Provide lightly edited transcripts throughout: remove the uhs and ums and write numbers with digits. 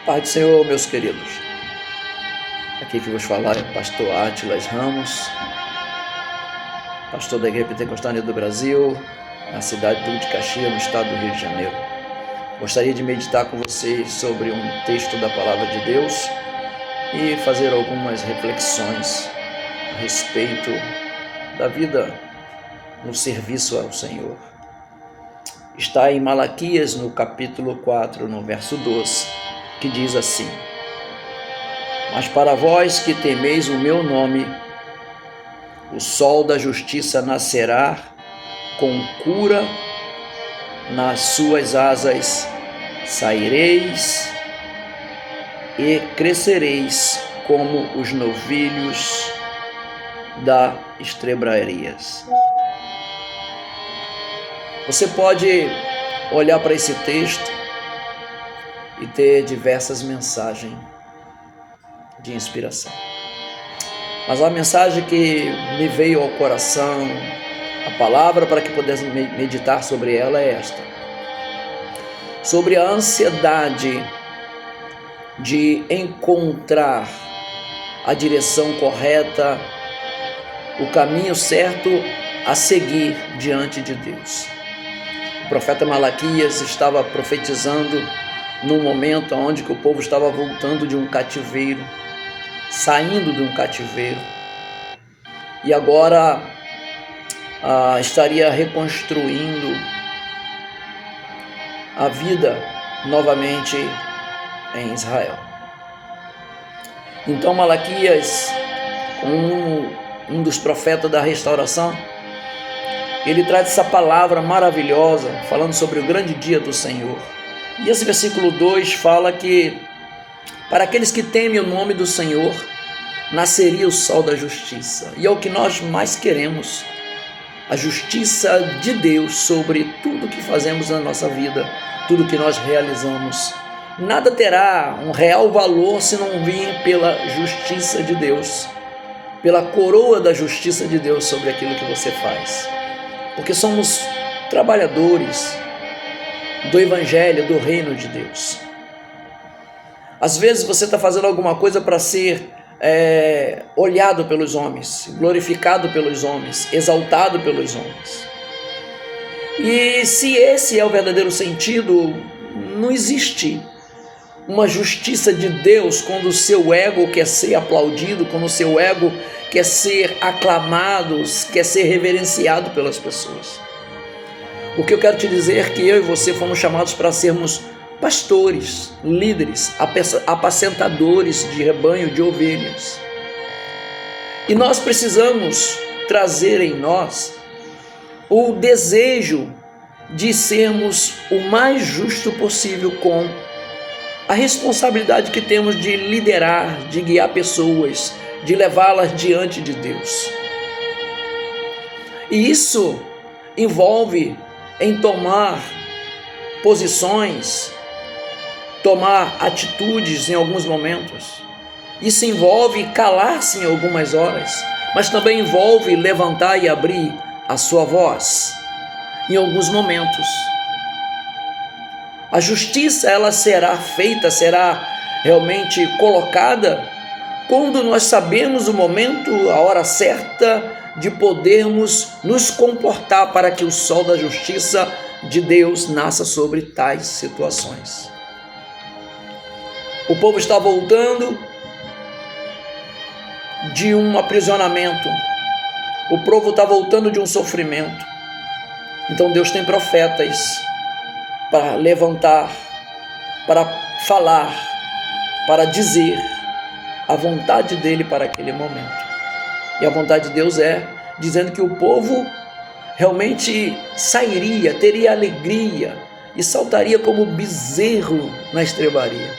Paz do Senhor, meus queridos. Aqui que vos falar é o pastor Átilas Ramos, pastor da Igreja Pentecostal do Brasil, na cidade de Duque de Caxias, no estado do Rio de Janeiro. Gostaria de meditar com vocês sobre um texto da Palavra de Deus e fazer algumas reflexões a respeito da vida no serviço ao Senhor. Está em Malaquias, no capítulo 4, no verso 12, que diz assim: Mas para vós que temeis o meu nome, o sol da justiça nascerá com cura nas suas asas, saireis e crescereis como os novilhos da estrebrarias. Você pode olhar para esse texto e ter diversas mensagens de inspiração. Mas a mensagem que me veio ao coração, a palavra para que pudesse meditar sobre ela é esta: sobre a ansiedade de encontrar a direção correta, o caminho certo a seguir diante de Deus. O profeta Malaquias estava profetizando num momento onde que o povo estava voltando de um cativeiro, saindo de um cativeiro, e agora estaria reconstruindo a vida novamente em Israel. Então Malaquias, um dos profetas da restauração, ele traz essa palavra maravilhosa, falando sobre o grande dia do Senhor. E esse versículo 2 fala que para aqueles que temem o nome do Senhor, nasceria o sol da justiça. E é o que nós mais queremos, a justiça de Deus sobre tudo que fazemos na nossa vida, tudo que nós realizamos. Nada terá um real valor se não vir pela justiça de Deus, pela coroa da justiça de Deus sobre aquilo que você faz. Porque somos trabalhadores do Evangelho, do Reino de Deus. Às vezes você está fazendo alguma coisa para ser olhado pelos homens, glorificado pelos homens, exaltado pelos homens. E se esse é o verdadeiro sentido, não existe uma justiça de Deus quando o seu ego quer ser aplaudido, quando o seu ego quer ser aclamado, quer ser reverenciado pelas pessoas. O que eu quero te dizer é que eu e você fomos chamados para sermos pastores, líderes, apacentadores de rebanho, de ovelhas. E nós precisamos trazer em nós o desejo de sermos o mais justo possível com a responsabilidade que temos de liderar, de guiar pessoas, de levá-las diante de Deus. E isso envolve em tomar posições, tomar atitudes em alguns momentos. Isso envolve calar-se em algumas horas, mas também envolve levantar e abrir a sua voz em alguns momentos. A justiça, ela será feita, será realmente colocada quando nós sabemos o momento, a hora certa de podermos nos comportar para que o sol da justiça de Deus nasça sobre tais situações. O povo está voltando de um aprisionamento, o povo está voltando de um sofrimento. Então Deus tem profetas para levantar, para falar, para dizer a vontade dele para aquele momento. E a vontade de Deus é dizendo que o povo realmente sairia, teria alegria e saltaria como bezerro na estrebaria,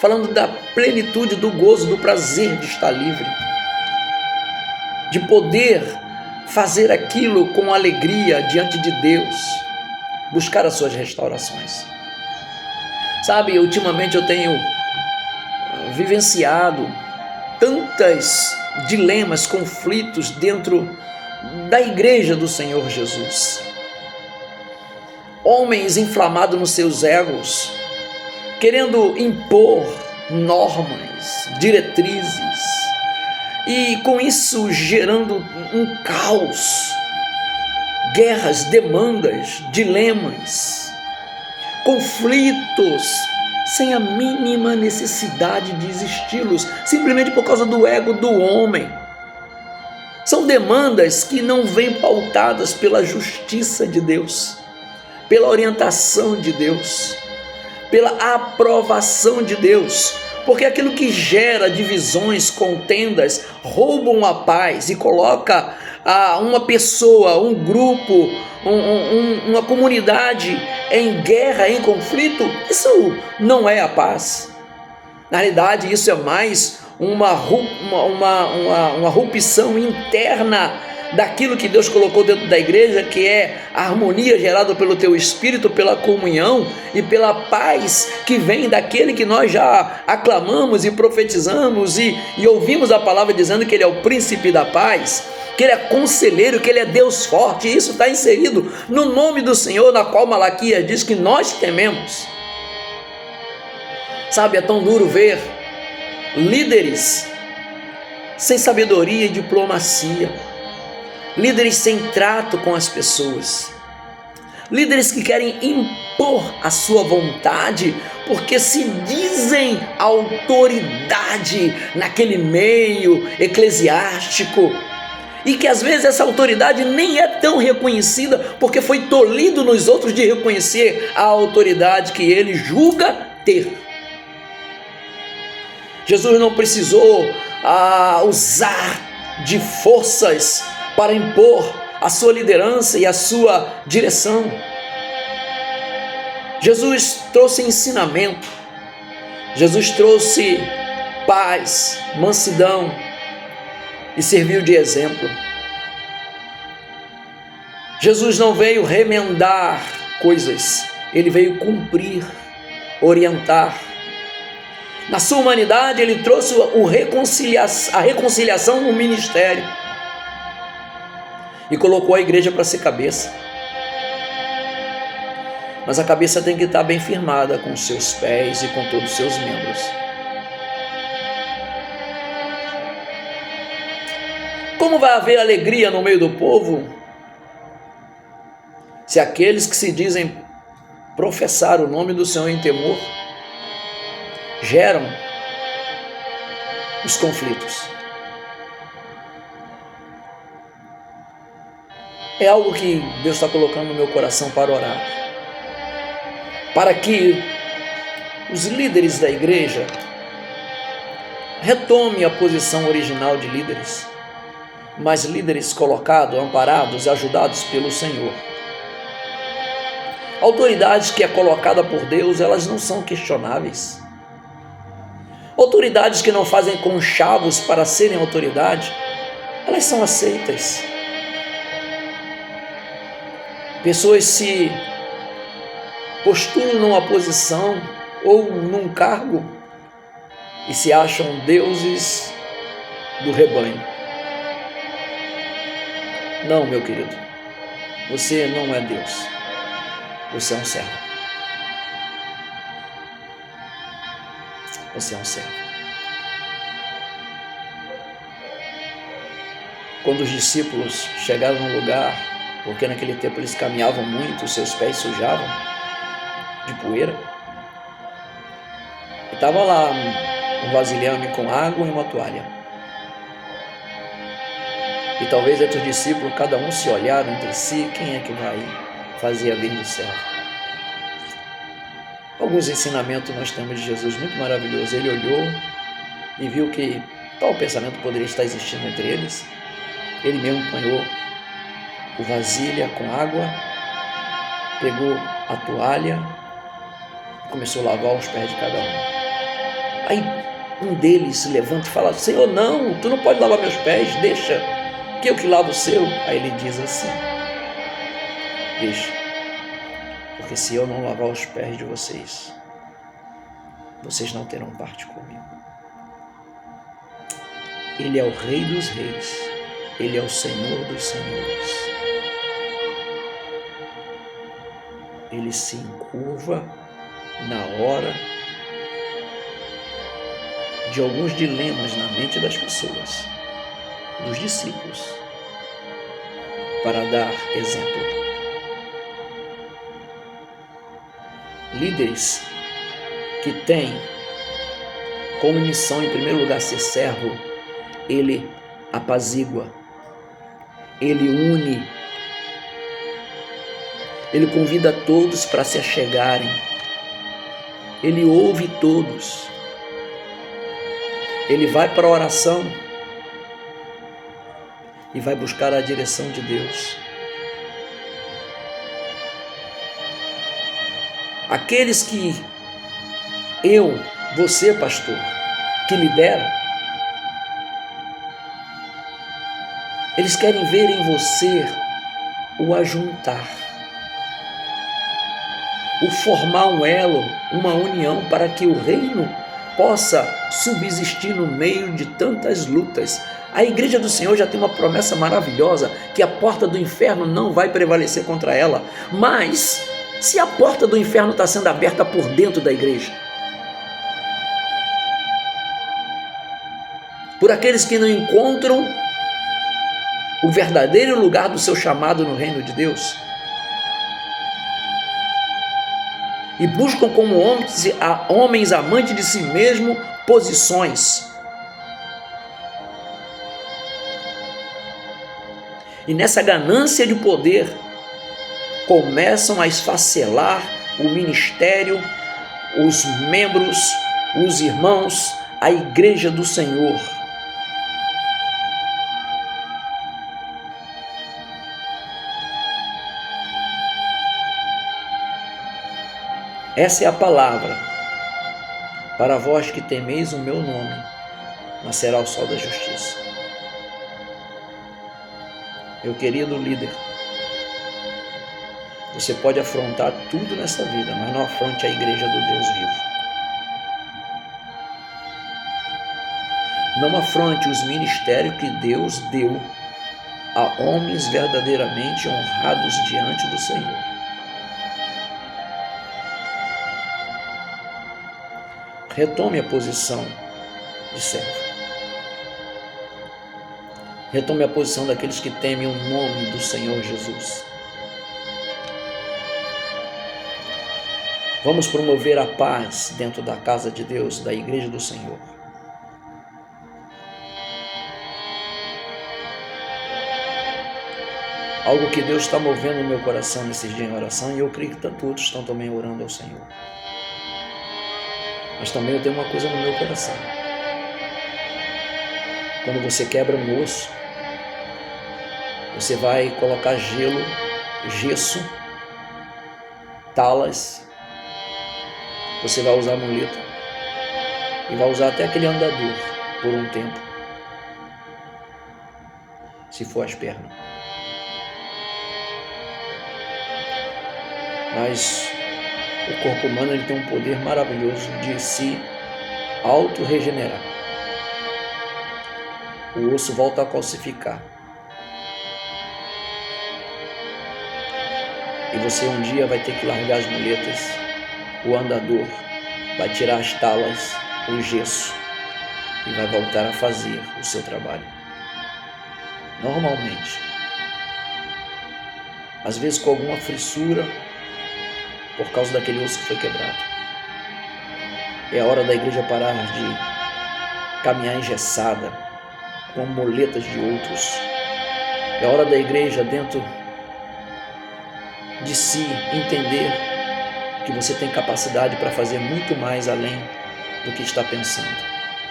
falando da plenitude, do gozo, do prazer de estar livre, de poder fazer aquilo com alegria diante de Deus, buscar as suas restaurações. Sabe, ultimamente eu tenho vivenciado tantos dilemas, conflitos dentro da igreja do Senhor Jesus. Homens inflamados nos seus egos, querendo impor normas, diretrizes, e com isso gerando um caos, guerras, demandas, dilemas, conflitos, sem a mínima necessidade de existi-los, simplesmente por causa do ego do homem. São demandas que não vêm pautadas pela justiça de Deus, pela orientação de Deus, pela aprovação de Deus, porque aquilo que gera divisões, contendas, roubam a paz e coloca uma pessoa, um grupo, uma comunidade em guerra, em conflito, isso não é a paz. Na realidade, isso é mais uma rupção interna daquilo que Deus colocou dentro da igreja, que é a harmonia gerada pelo teu Espírito, pela comunhão e pela paz que vem daquele que nós já aclamamos e profetizamos e ouvimos a palavra dizendo que Ele é o príncipe da paz, que Ele é conselheiro, que Ele é Deus forte. E isso está inserido no nome do Senhor, na qual Malaquias diz que nós tememos. Sabe, é tão duro ver líderes sem sabedoria e diplomacia, líderes sem trato com as pessoas, líderes que querem impor a sua vontade porque se dizem autoridade naquele meio eclesiástico, e que às vezes essa autoridade nem é tão reconhecida porque foi tolhido nos outros de reconhecer a autoridade que ele julga ter. Jesus não precisou usar de forças para impor a sua liderança e a sua direção. Jesus trouxe ensinamento, Jesus trouxe paz, mansidão e serviu de exemplo. Jesus não veio remendar coisas, Ele veio cumprir, orientar. Na sua humanidade, Ele trouxe a reconciliação no ministério e colocou a igreja para ser cabeça. Mas a cabeça tem que estar bem firmada com os seus pés e com todos os seus membros. Como vai haver alegria no meio do povo se aqueles que se dizem professar o nome do Senhor em temor geram os conflitos? É algo que Deus está colocando no meu coração para orar, para que os líderes da igreja retomem a posição original de líderes, mas líderes colocados, amparados e ajudados pelo Senhor. A autoridade que é colocada por Deus, elas não são questionáveis. Autoridades que não fazem conchavos para serem autoridade, elas são aceitas. Pessoas se postulam numa posição ou num cargo e se acham deuses do rebanho. Não, meu querido, você não é Deus, você é um servo. Você é um servo. Quando os discípulos chegaram no lugar, porque naquele tempo eles caminhavam muito, os seus pés sujavam de poeira, e estava lá um vasilhame com água e uma toalha. E talvez entre os discípulos, cada um se olharam entre si, quem é que vai fazer a bem do servo? Alguns ensinamentos nós temos de Jesus muito maravilhosos. Ele olhou e viu que tal pensamento poderia estar existindo entre eles. Ele mesmo apanhou o vasilha com água, pegou a toalha e começou a lavar os pés de cada um. Aí um deles se levanta e fala: Senhor, não, tu não pode lavar meus pés, deixa que eu que lavo o seu. Aí ele diz assim: deixa, porque se eu não lavar os pés de vocês, vocês não terão parte comigo. Ele é o Rei dos Reis, Ele é o Senhor dos Senhores. Ele se encurva na hora de alguns dilemas na mente das pessoas, dos discípulos, para dar exemplo. Líderes que têm como missão, em primeiro lugar, ser servo, ele apazigua, ele une, ele convida todos para se achegarem, ele ouve todos, ele vai para a oração e vai buscar a direção de Deus. Aqueles que você, pastor, que lidera, eles querem ver em você o ajuntar, o formar um elo, uma união, para que o reino possa subsistir no meio de tantas lutas. A igreja do Senhor já tem uma promessa maravilhosa, que a porta do inferno não vai prevalecer contra ela. Mas, se a porta do inferno está sendo aberta por dentro da igreja, por aqueles que não encontram o verdadeiro lugar do seu chamado no reino de Deus, e buscam como homens amantes de si mesmo posições, e nessa ganância de poder começam a esfacelar o ministério, os membros, os irmãos, a igreja do Senhor. Essa é a palavra: para vós que temeis o meu nome, nascerá o sol da justiça. Meu querido líder, você pode afrontar tudo nessa vida, mas não afronte a igreja do Deus vivo. Não afronte os ministérios que Deus deu a homens verdadeiramente honrados diante do Senhor. Retome a posição de servo. Retome a posição daqueles que temem o nome do Senhor Jesus. Vamos promover a paz dentro da casa de Deus, da igreja do Senhor. Algo que Deus está movendo no meu coração nesses dias em oração, e eu creio que tantos outros estão também orando ao Senhor. Mas também eu tenho uma coisa no meu coração. Quando você quebra um osso, você vai colocar gelo, gesso, talas, você vai usar muleta e vai usar até aquele andador por um tempo, se for as pernas. Mas o corpo humano, ele tem um poder maravilhoso de se auto-regenerar. O osso volta a calcificar. E você um dia vai ter que largar as muletas, o andador, vai tirar as talas, o gesso, e vai voltar a fazer o seu trabalho. Normalmente. Às vezes com alguma frissura, por causa daquele osso que foi quebrado. É a hora da igreja parar de caminhar engessada, com muletas de outros. É a hora da igreja, dentro de si, entender que você tem capacidade para fazer muito mais além do que está pensando.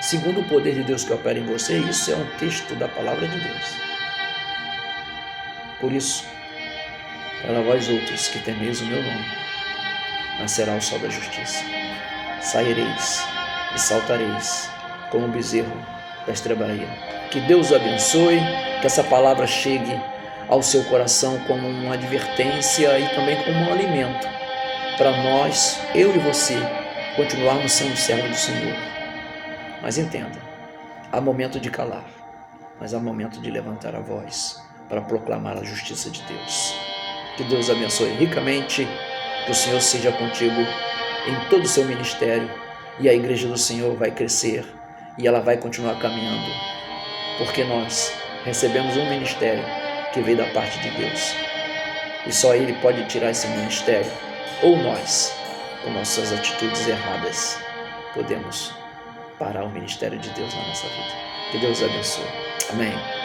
Segundo o poder de Deus que opera em você, isso é um texto da palavra de Deus. Por isso, para vós outros que temeis o meu nome, nascerá o sol da justiça. Saireis e saltareis como o bezerro da estrebaria. Que Deus abençoe, que essa palavra chegue ao seu coração como uma advertência e também como um alimento para nós, eu e você, continuarmos sendo servos do Senhor. Mas entenda, há momento de calar, mas há momento de levantar a voz para proclamar a justiça de Deus. Que Deus abençoe ricamente, que o Senhor seja contigo em todo o seu ministério, e a igreja do Senhor vai crescer e ela vai continuar caminhando, porque nós recebemos um ministério que veio da parte de Deus, e só Ele pode tirar esse ministério, ou nós, com nossas atitudes erradas, podemos parar o ministério de Deus na nossa vida. Que Deus abençoe. Amém.